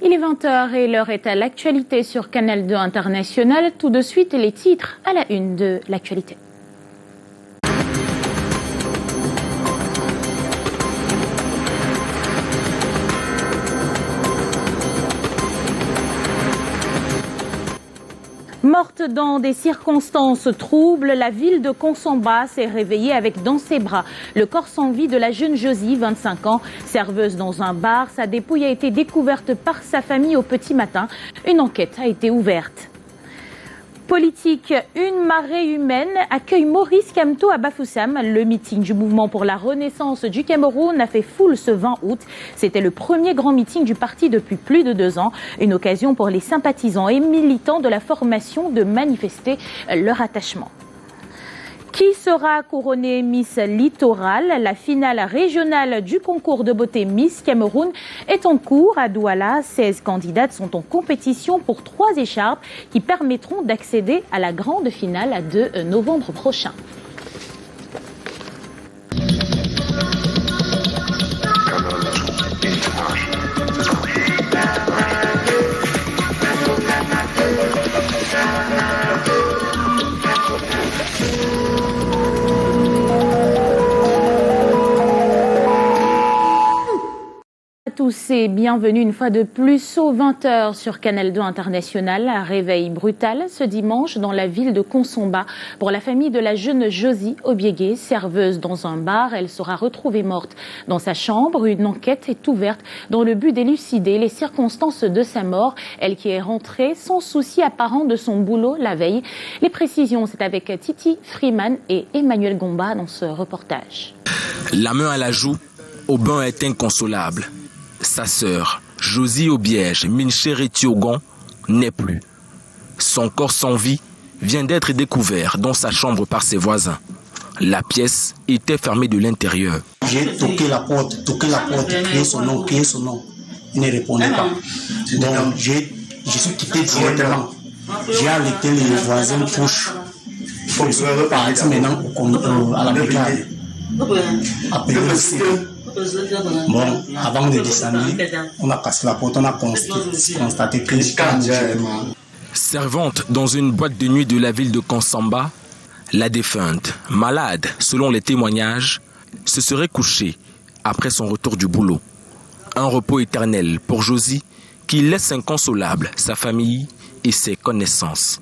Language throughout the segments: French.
Il est 20h et l'heure est à l'actualité sur Canal 2 International. Tout de suite, les titres à la une de l'actualité. Morte dans des circonstances troubles, la ville de Konsomba s'est réveillée avec dans ses bras le corps sans vie de la jeune Josie, 25 ans, serveuse dans un bar. Sa dépouille a été découverte par sa famille au petit matin. Une enquête a été ouverte. Politique, une marée humaine accueille Maurice Kamto à Bafoussam. Le meeting du mouvement pour la renaissance du Cameroun a fait foule ce 20 août. C'était le premier grand meeting du parti depuis plus de 2 ans. Une occasion pour les sympathisants et militants de la formation de manifester leur attachement. Qui sera couronnée Miss Littoral? La finale régionale du concours de beauté Miss Cameroun est en cours à Douala. 16 candidates sont en compétition pour 3 écharpes qui permettront d'accéder à la grande finale de novembre prochain. Tous et bienvenue une fois de plus aux 20h sur Canal 2 International. Un réveil brutal ce dimanche dans la ville de Konsomba pour la famille de la jeune Josie Obiégué, serveuse dans un bar. Elle sera retrouvée morte dans sa chambre. Une enquête est ouverte dans le but d'élucider les circonstances de sa mort. Elle qui est rentrée sans souci apparent de son boulot la veille. Les précisions, c'est avec Titi Freeman et Emmanuel Gomba dans ce reportage. La main à la joue, Aubin est inconsolable. Sa sœur, Josie Obiège Minchere Tiogon, n'est plus. Son corps sans vie vient d'être découvert dans sa chambre par ses voisins. La pièce était fermée de l'intérieur. J'ai toqué la porte, crié son nom. Il ne répondait pas. Donc je suis quitté directement. J'ai alerté les voisins proches. Je suis parti maintenant à la brigade. Après bon, avant de descendre, on a cassé la porte, on a constaté que servante dans une boîte de nuit de la ville de Konsomba, la défunte, malade selon les témoignages, se serait couchée après son retour du boulot. Un repos éternel pour Josie qui laisse inconsolable sa famille et ses connaissances.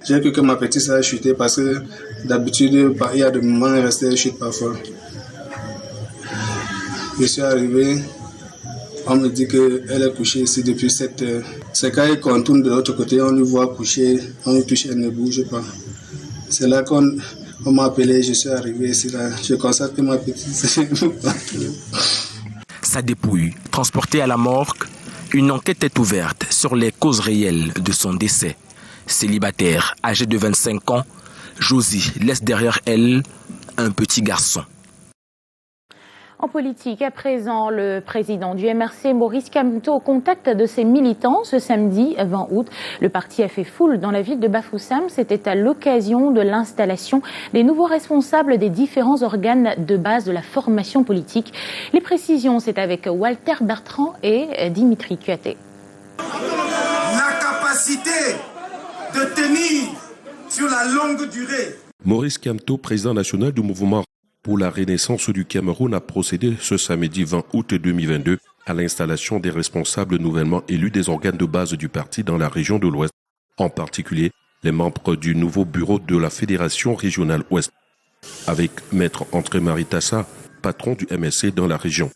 J'ai cru que ma petite sœur a chuté parce que d'habitude, il y a des moments où elle restait chute parfois. Je suis arrivé, on me dit qu'elle est couchée ici depuis 7 heures. C'est quand elle contourne de l'autre côté, on lui voit coucher, on lui touche, elle ne bouge pas. C'est là qu'on m'a appelé, je suis arrivé ici, là. Je constate que ma petite sœur Sa dépouille, transportée à la morgue, une enquête est ouverte sur les causes réelles de son décès. Célibataire, âgée de 25 ans, Josie laisse derrière elle un petit garçon. En politique, à présent, le président du MRC, Maurice Kamto, au contact de ses militants ce samedi 20 août. Le parti a fait foule dans la ville de Bafoussam. C'était à l'occasion de l'installation des nouveaux responsables des différents organes de base de la formation politique. Les précisions, c'est avec Walter Bertrand et Dimitri Kuaté. La capacité de tenir sur la longue durée. Maurice Kamto, président national du mouvement pour la renaissance du Cameroun, a procédé ce samedi 20 août 2022 à l'installation des responsables nouvellement élus des organes de base du parti dans la région de l'Ouest, en particulier les membres du nouveau bureau de la Fédération régionale Ouest, avec Maître André Maritassa, patron du MSC dans la région.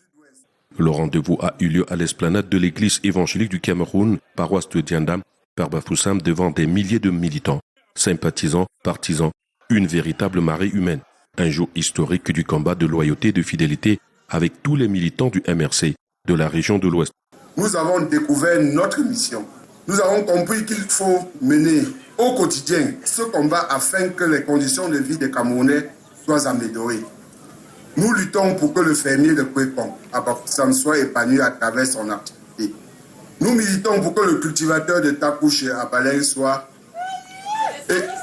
Le rendez-vous a eu lieu à l'esplanade de l'église évangélique du Cameroun, paroisse de Diandam, par Bafoussam, devant des milliers de militants, sympathisants, partisans, une véritable marée humaine. Un jour historique du combat de loyauté et de fidélité avec tous les militants du MRC de la région de l'Ouest. Nous avons découvert notre mission. Nous avons compris qu'il faut mener au quotidien ce combat afin que les conditions de vie des Camerounais soient améliorées. Nous luttons pour que le fermier de Kwekong à Bafoussam soit épanoui à travers son activité. Nous militons pour que le cultivateur de Takouche à Baleine soit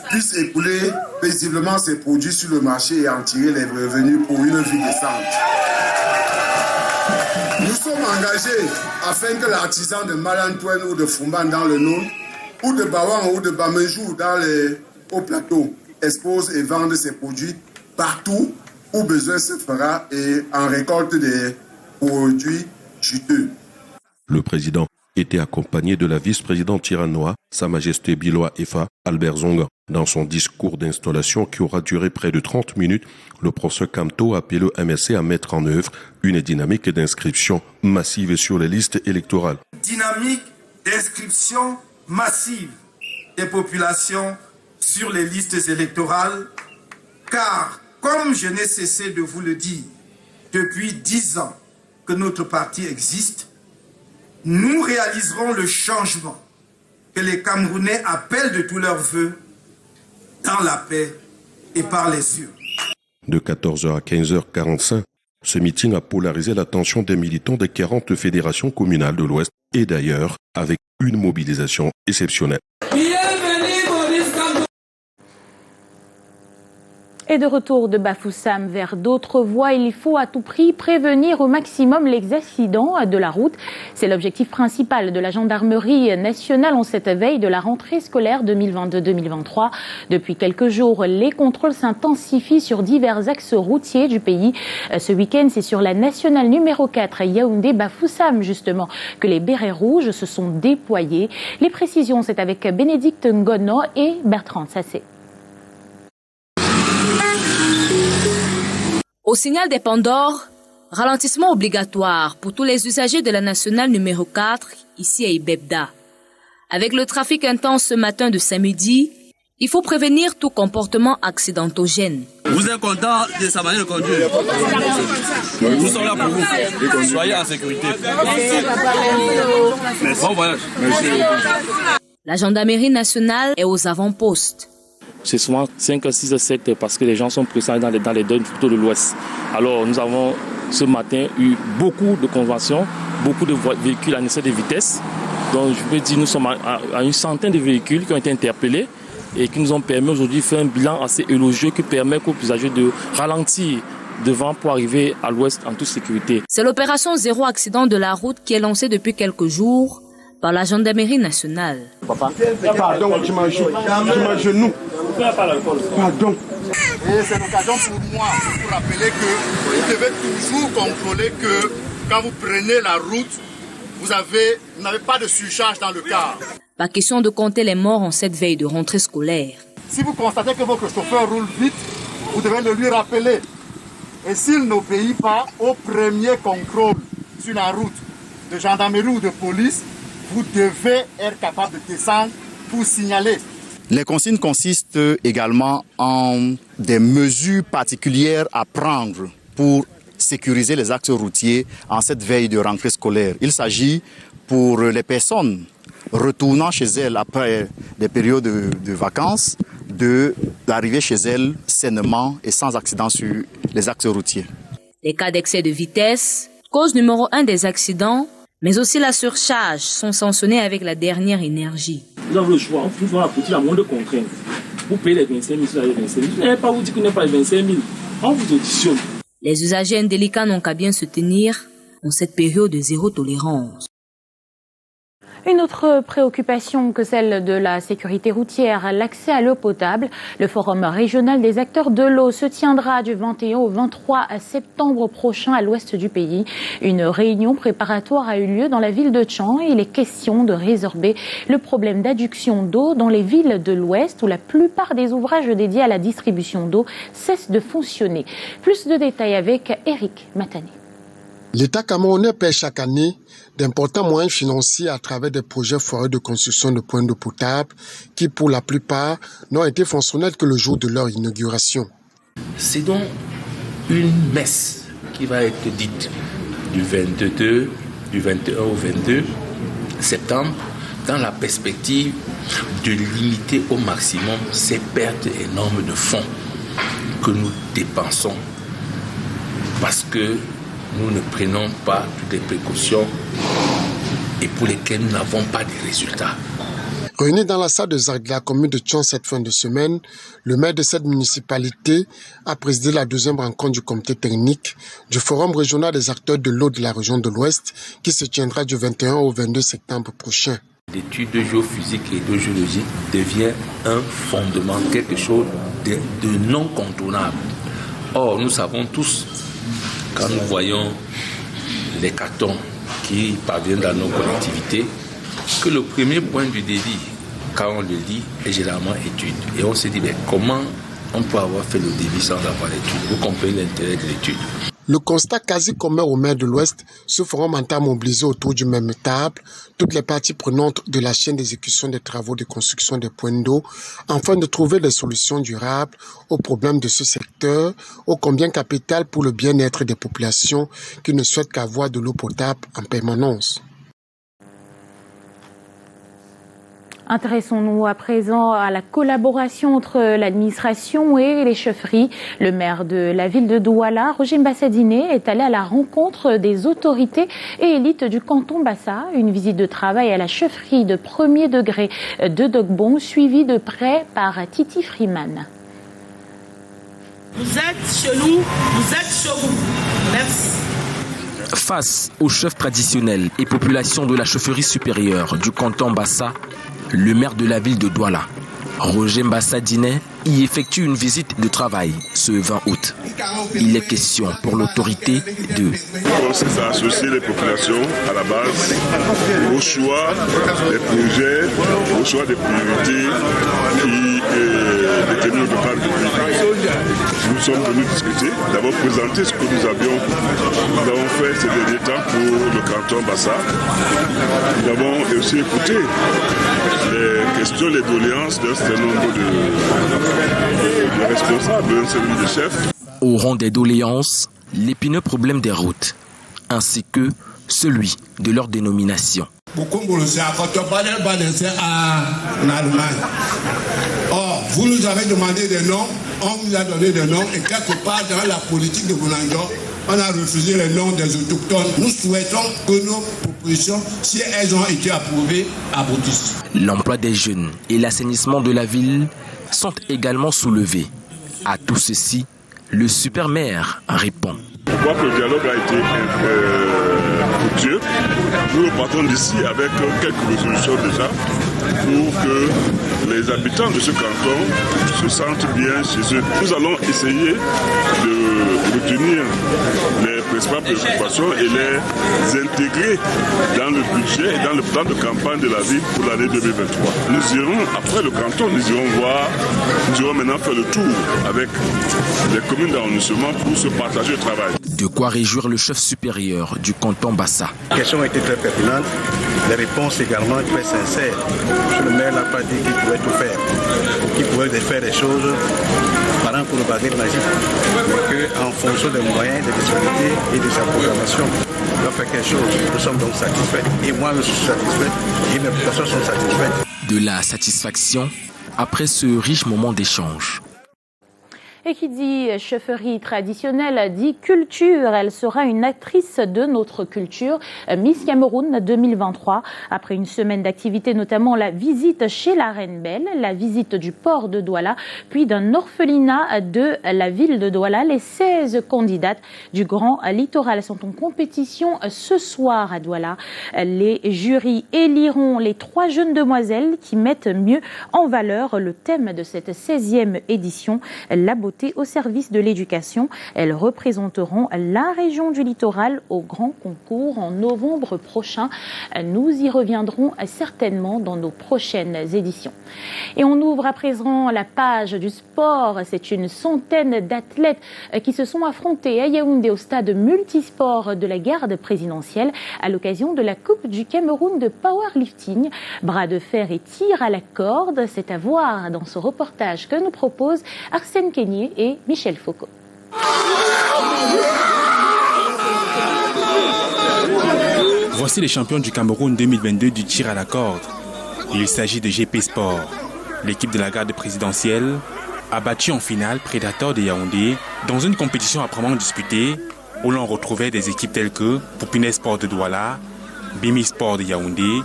puisse écouler paisiblement ses produits sur le marché et en tirer les revenus pour une vie décente. Nous sommes engagés afin que l'artisan de Malantouen ou de Fumban dans le Nord, ou de Bawang ou de Bamejou dans les hauts plateaux, expose et vende ses produits partout où besoin se fera et en récolte des produits juteux. Le président était accompagné de la vice-présidente tiranoa, Sa Majesté Biloa Efa Albert Zonga. Dans son discours d'installation qui aura duré près de 30 minutes, le professeur Kamto a appelé le MSC à mettre en œuvre une dynamique d'inscription massive sur les listes électorales. Dynamique d'inscription massive des populations sur les listes électorales, car, comme je n'ai cessé de vous le dire, depuis 10 ans que notre parti existe, nous réaliserons le changement que les Camerounais appellent de tous leurs vœux dans la paix et par les urnes. De 14h à 15h45, ce meeting a polarisé l'attention des militants des 40 fédérations communales de l'Ouest et d'ailleurs avec une mobilisation exceptionnelle. Et de retour de Bafoussam vers d'autres voies, il faut à tout prix prévenir au maximum les accidents de la route. C'est l'objectif principal de la gendarmerie nationale en cette veille de la rentrée scolaire 2022-2023. Depuis quelques jours, les contrôles s'intensifient sur divers axes routiers du pays. Ce week-end, c'est sur la nationale numéro 4 à Yaoundé-Bafoussam justement que les bérets rouges se sont déployés. Les précisions, c'est avec Bénédicte Ngono et Bertrand Sassé. Au signal des Pandores, ralentissement obligatoire pour tous les usagers de la nationale numéro 4, ici à Ibebda. Avec le trafic intense ce matin de samedi, il faut prévenir tout comportement accidentogène. Vous êtes content de sa manière de conduire. Nous sommes là pour vous. Soyez en sécurité. Bon voyage. La gendarmerie nationale est aux avant-postes. C'est souvent 5, 6, 7 parce que les gens sont présents dans les zones plutôt de l'Ouest. Alors nous avons ce matin eu beaucoup de conventions, beaucoup de véhicules en excès de vitesse. Donc je peux dire nous sommes à une centaine de véhicules qui ont été interpellés et qui nous ont permis aujourd'hui de faire un bilan assez élogieux qui permet aux usagers de ralentir devant pour arriver à l'Ouest en toute sécurité. C'est l'opération Zéro Accident de la route qui est lancée depuis quelques jours par la gendarmerie nationale. Papa, pardon, tu m'as genou. Pardon. Et c'est l'occasion pour moi de vous rappeler que vous devez toujours contrôler que quand vous prenez la route, vous n'avez pas de surcharge dans le car. Pas question de compter les morts en cette veille de rentrée scolaire. Si vous constatez que votre chauffeur roule vite, vous devez le lui rappeler. Et s'il n'obéit pas au premier contrôle sur la route de gendarmerie ou de police, vous devez être capable de descendre pour signaler. Les consignes consistent également en des mesures particulières à prendre pour sécuriser les axes routiers en cette veille de rentrée scolaire. Il s'agit pour les personnes retournant chez elles après des périodes de vacances d'arriver chez elles sainement et sans accident sur les axes routiers. Les cas d'excès de vitesse, cause numéro 1 des accidents, mais aussi la surcharge sont sanctionnés avec la dernière énergie. Vous avez le choix, vous pouvez apporter la moindre contrainte. Vous payez les 25 000, les 25 000. Vous n'avez pas vous dire que vous n'avez pas les 25 000. On vous auditionne. Les usagers indélicats n'ont qu'à bien se tenir en cette période de zéro tolérance. Une autre préoccupation que celle de la sécurité routière, l'accès à l'eau potable. Le forum régional des acteurs de l'eau se tiendra du 21 au 23 septembre prochain à l'ouest du pays. Une réunion préparatoire a eu lieu dans la ville de Tchang. Il est question de résorber le problème d'adduction d'eau dans les villes de l'ouest où la plupart des ouvrages dédiés à la distribution d'eau cessent de fonctionner. Plus de détails avec Eric Matani. L'État camerounais paie chaque année d'importants moyens financiers à travers des projets foireux de construction de points d'eau potable qui, pour la plupart, n'ont été fonctionnels que le jour de leur inauguration. C'est donc une messe qui va être dite du 21 au 22 septembre dans la perspective de limiter au maximum ces pertes énormes de fonds que nous dépensons parce que nous ne prenons pas toutes les précautions et pour lesquelles nous n'avons pas de résultats. Réunis dans la salle de Zagla, commune de Tchon, cette fin de semaine, le maire de cette municipalité a présidé la deuxième rencontre du comité technique du Forum régional des acteurs de l'eau de la région de l'Ouest qui se tiendra du 21 au 22 septembre prochain. L'étude de géophysique et de géologie devient un fondement, quelque chose de non contournable. Or, nous savons tous, quand nous voyons les cartons qui parviennent dans nos collectivités, que le premier point du débit, quand on le lit, est généralement étude. Et on se dit, mais comment on peut avoir fait le débit sans avoir l'étude? Vous comprenez l'intérêt de l'étude. Le constat quasi commun aux maires de l'Ouest, ce forum entend mobiliser autour du même table toutes les parties prenantes de la chaîne d'exécution des travaux de construction des points d'eau afin de trouver des solutions durables aux problèmes de ce secteur, ô combien capital pour le bien-être des populations qui ne souhaitent qu'avoir de l'eau potable en permanence. Intéressons-nous à présent à la collaboration entre l'administration et les chefferies. Le maire de la ville de Douala, Roger Mbassa-Diné, est allé à la rencontre des autorités et élites du canton Bassa. Une visite de travail à la chefferie de premier degré de Dogbon, suivie de près par Titi Freeman. Vous êtes chez nous, vous êtes chez vous. Merci. Face aux chefs traditionnels et populations de la chefferie supérieure du canton Bassa, le maire de la ville de Douala, Roger Mbassa-Diné, y effectue une visite de travail ce 20 août. Il est question pour l'autorité de consiste à associer les populations à la base au choix des projets, au choix des priorités qui est détenu par le public. Nous sommes venus discuter, d'abord présenter ce que nous avons fait ces derniers temps pour le canton Bassa. Nous avons aussi écouté les questions, les doléances d'un certain nombre de responsables, d'un certain nombre de chefs. Au rang des doléances, l'épineux problème des routes, ainsi que celui de leur dénomination. Or, vous nous avez demandé des noms, on vous a donné des noms, et quelque part dans la politique de Boulangor, on a refusé les noms des autochtones. Nous souhaitons que nos propositions, si elles ont été approuvées, aboutissent. L'emploi des jeunes et l'assainissement de la ville sont également soulevés. À tout ceci, le super-maire répond. Pourquoi que le dialogue a été fructueux? Nous repartons d'ici avec quelques résolutions déjà pour que les habitants de ce canton se sentent bien chez eux. Nous allons essayer de retenir les principales préoccupations et les intégrer dans le budget et dans le plan de campagne de la ville pour l'année 2023. Nous irons, après le canton, nous irons maintenant faire le tour avec les communes d'arrondissement pour se partager le travail. De quoi réjouir le chef supérieur du canton Bassa. La question a été très pertinente, les réponses également très sincères. Le maire n'a pas dit qu'il pouvait tout faire, ou qu'il pouvait faire des choses par exemple pour le baguette magique, mais qu'en fonction des moyens, des disponibilités et de sa programmation, on doit faire quelque chose. Nous sommes donc satisfaits, et moi je suis satisfait, et mes populations sont satisfaites. De la satisfaction après ce riche moment d'échange. Et qui dit chefferie traditionnelle dit culture. Elle sera une actrice de notre culture. Miss Cameroun 2023. Après une semaine d'activité, notamment la visite chez la Reine Belle, la visite du port de Douala, puis d'un orphelinat de la ville de Douala. Les 16 candidates du Grand Littoral sont en compétition ce soir à Douala. Les jurys éliront les 3 jeunes demoiselles qui mettent mieux en valeur le thème de cette 16e édition, la beauté au service de l'éducation. Elles représenteront la région du littoral au grand concours en novembre prochain. Nous y reviendrons certainement dans nos prochaines éditions. Et on ouvre à présent la page du sport. C'est une centaine d'athlètes qui se sont affrontés à Yaoundé au stade multisport de la garde présidentielle à l'occasion de la Coupe du Cameroun de powerlifting. Bras de fer et tir à la corde, c'est à voir dans ce reportage que nous propose Arsène Kenyé et Michel Foucault. Voici les champions du Cameroun 2022 du tir à la corde. Il s'agit de GP Sport. L'équipe de la garde présidentielle a battu en finale Predator de Yaoundé dans une compétition âprement disputée où l'on retrouvait des équipes telles que Poupinet Sport de Douala, Bimi Sport de Yaoundé,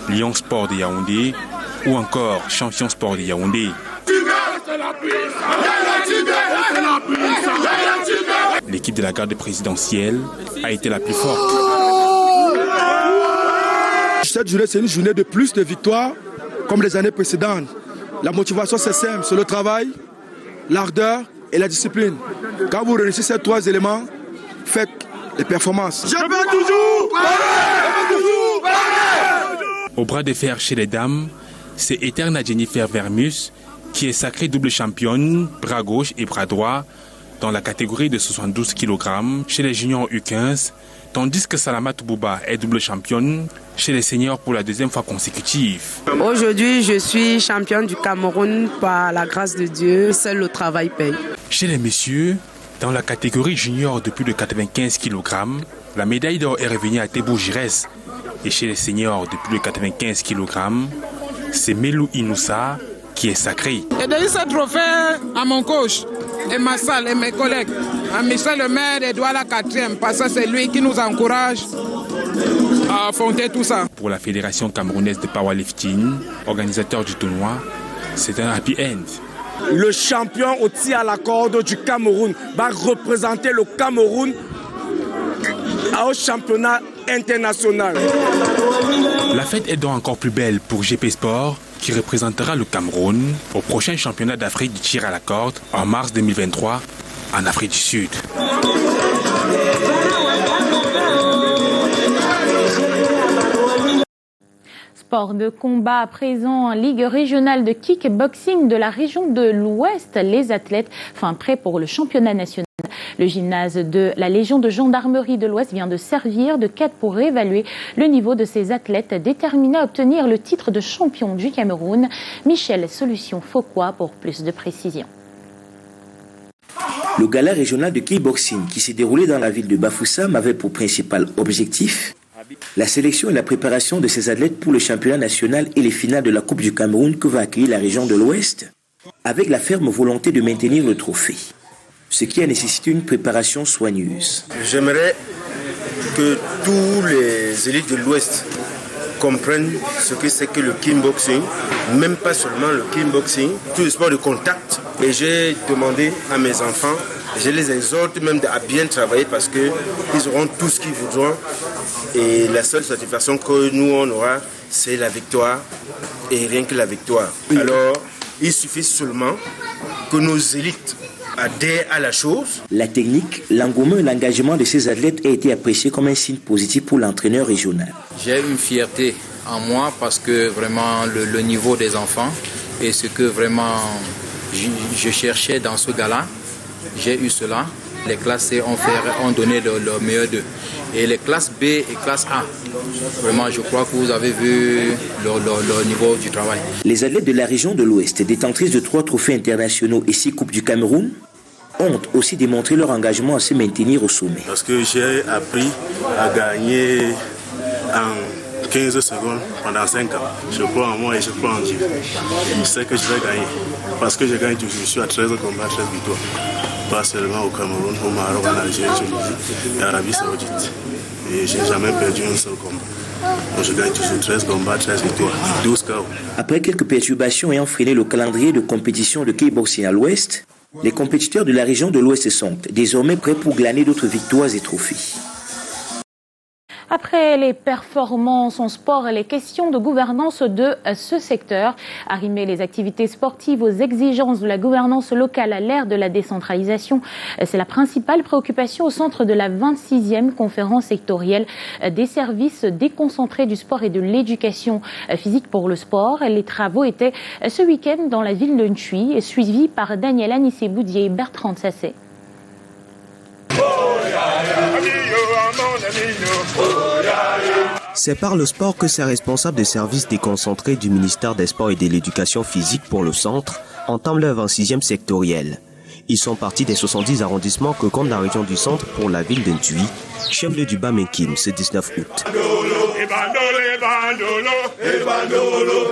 Lyon Sport de Yaoundé, ou encore champion sport de Yaoundé. L'équipe de la garde présidentielle a été la plus forte. Cette journée, c'est une journée de plus de victoires comme les années précédentes. La motivation, c'est simple, c'est le travail, l'ardeur et la discipline. Quand vous réunissez ces trois éléments, faites les performances. Je peux toujours Au bras de fer chez les dames, c'est Eterna Jennifer Vermus qui est sacrée double championne, bras gauche et bras droit, dans la catégorie de 72 kg chez les juniors U15, tandis que Salamat Bouba est double championne chez les seniors pour la deuxième fois consécutive. Aujourd'hui, je suis championne du Cameroun par la grâce de Dieu. Seul le travail paye. Chez les messieurs, dans la catégorie junior de plus de 95 kg, la médaille d'or est revenue à Tebou Giresse. Et chez les seniors de plus de 95 kg, c'est Melou Inoussa qui est sacré. J'ai donné ce trophée à mon coach et ma salle et mes collègues. À Michel le maire et Douala 4e, parce que c'est lui qui nous encourage à affronter tout ça. Pour la Fédération camerounaise de powerlifting, organisateur du tournoi, c'est un happy end. Le champion au tir à la corde du Cameroun va représenter le Cameroun au championnat international. La fête est donc encore plus belle pour GP Sport, qui représentera le Cameroun au prochain championnat d'Afrique du tir à la corde en mars 2023 en Afrique du Sud. Sport de combat à présent en Ligue régionale de kickboxing de la région de l'Ouest. Les athlètes prêts pour le championnat national. Le gymnase de la Légion de gendarmerie de l'Ouest vient de servir de cadre pour évaluer le niveau de ces athlètes déterminés à obtenir le titre de champion du Cameroun. Michel Solution Fauquois pour plus de précisions. Le gala régional de kickboxing qui s'est déroulé dans la ville de Bafoussam avait pour principal objectif la sélection et la préparation de ces athlètes pour le championnat national et les finales de la Coupe du Cameroun que va accueillir la région de l'Ouest, avec la ferme volonté de maintenir le trophée, ce qui a nécessité une préparation soigneuse. J'aimerais que tous les élites de l'Ouest comprennent ce que c'est que le kickboxing, même pas seulement le kickboxing, tous les sports de contact. Et j'ai demandé à mes enfants, je les exhorte même à bien travailler parce qu'ils auront tout ce qu'ils voudront. Et la seule satisfaction que nous on aura, c'est la victoire et rien que la victoire. Alors, il suffit seulement que nos élites adhèrent à la chose. La technique, l'engouement et l'engagement de ces athlètes a été apprécié comme un signe positif pour l'entraîneur régional. J'ai une fierté en moi parce que vraiment le niveau des enfants et ce que vraiment je cherchais dans ce gala, j'ai eu cela. Les classes C ont donné le meilleur d'eux. Et les classes B et classe A, vraiment je crois que vous avez vu le niveau du travail. Les athlètes de la région de l'Ouest, détentrices de 3 trophées internationaux et 6 coupes du Cameroun, ont aussi démontré leur engagement à se maintenir au sommet. Parce que j'ai appris à gagner en 15 secondes pendant 5 ans. Je crois en moi et je crois en Dieu. Je sais que je vais gagner. Parce que je gagne toujours. Je suis à 13 combats, 13 victoires. Pas seulement au Cameroun, au Maroc, en Algérie, en Arabie Saoudite. Et je n'ai jamais perdu un seul combat. Donc je gagne toujours 13 combats, 13 victoires, 12 KO. Après quelques perturbations ayant freiné le calendrier de compétition de kickboxing à l'Ouest, les compétiteurs de la région de l'Ouest sont désormais prêts pour glaner d'autres victoires et trophées. Après les performances en sport et les questions de gouvernance de ce secteur, arrimer les activités sportives aux exigences de la gouvernance locale à l'ère de la décentralisation, c'est la principale préoccupation au centre de la 26e conférence sectorielle des services déconcentrés du sport et de l'éducation physique pour le sport. Les travaux étaient ce week-end dans la ville de Ntchui, suivis par Daniel Anissé-Boudier et Bertrand Sassé. C'est par le sport que ces responsables des services déconcentrés du ministère des Sports et de l'Éducation physique pour le centre entament leur 26e sectoriel. Ils sont partis des 70 arrondissements que compte la région du centre pour la ville de Ntchui, chef-lieu du Bas-Menkim, ce 19 août.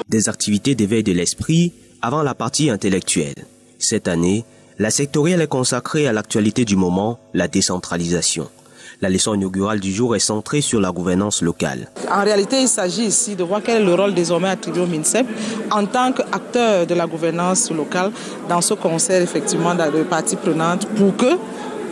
Des activités d'éveil de l'esprit avant la partie intellectuelle. Cette année, la sectorielle est consacrée à l'actualité du moment, la décentralisation. La leçon inaugurale du jour est centrée sur la gouvernance locale. En réalité, il s'agit ici de voir quel est le rôle désormais attribué au MINSEP en tant qu'acteur de la gouvernance locale dans ce concert effectivement de parties prenantes pour que,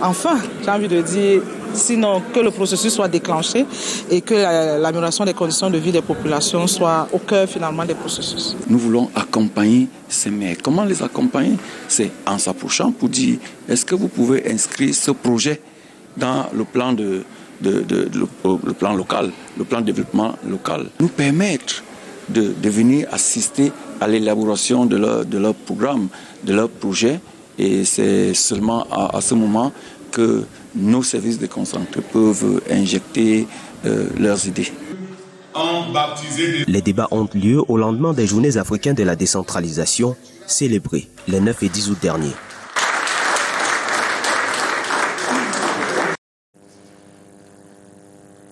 enfin, j'ai envie de dire, sinon que le processus soit déclenché et que l'amélioration des conditions de vie des populations soit au cœur finalement des processus. Nous voulons accompagner ces maires. Comment les accompagner? C'est en s'approchant pour dire, est-ce que vous pouvez inscrire ce projet dans le plan le plan local, le plan de développement local, nous permettre de venir assister à l'élaboration de leur programme, de leur projet, et c'est seulement à ce moment que nos services déconcentrés peuvent injecter leurs idées. Les débats ont lieu au lendemain des Journées africaines de la décentralisation, célébrées les 9 et 10 août dernier.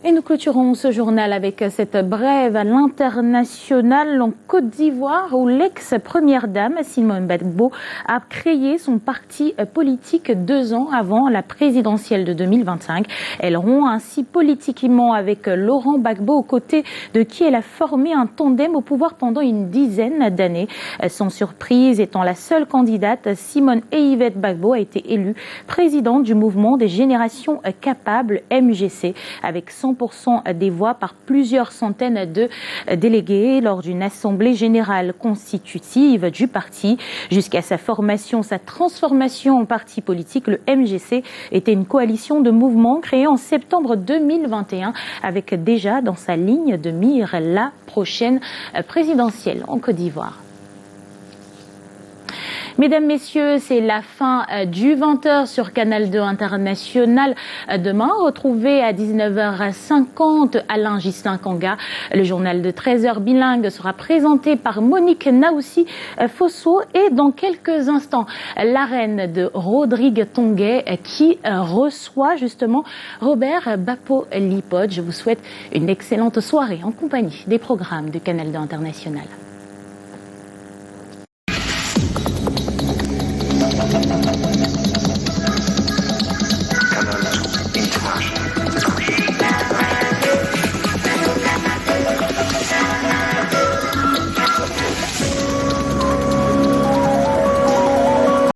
Et nous clôturons ce journal avec cette brève à l'international en Côte d'Ivoire où l'ex-première dame Simone Gbagbo a créé son parti politique 2 ans avant la présidentielle de 2025. Elle rompt ainsi politiquement avec Laurent Gbagbo aux côtés de qui elle a formé un tandem au pouvoir pendant une dizaine d'années. Sans surprise, étant la seule candidate, Simone Yvette Gbagbo a été élue présidente du mouvement des générations capables MGC avec 100% des voix par plusieurs centaines de délégués lors d'une assemblée générale constitutive du parti. Jusqu'à sa formation, sa transformation en parti politique, le MGC était une coalition de mouvements créée en septembre 2021 avec déjà dans sa ligne de mire la prochaine présidentielle en Côte d'Ivoire. Mesdames, Messieurs, c'est la fin du 20h sur Canal 2 International. Demain, retrouvez à 19h50 Alain Ghislain Kanga. Le journal de 13h bilingue sera présenté par Monique Naoussi Fosso et dans quelques instants, la reine de Rodrigue Tonguet qui reçoit justement Robert Bapo-Lipod. Je vous souhaite une excellente soirée en compagnie des programmes de Canal 2 International.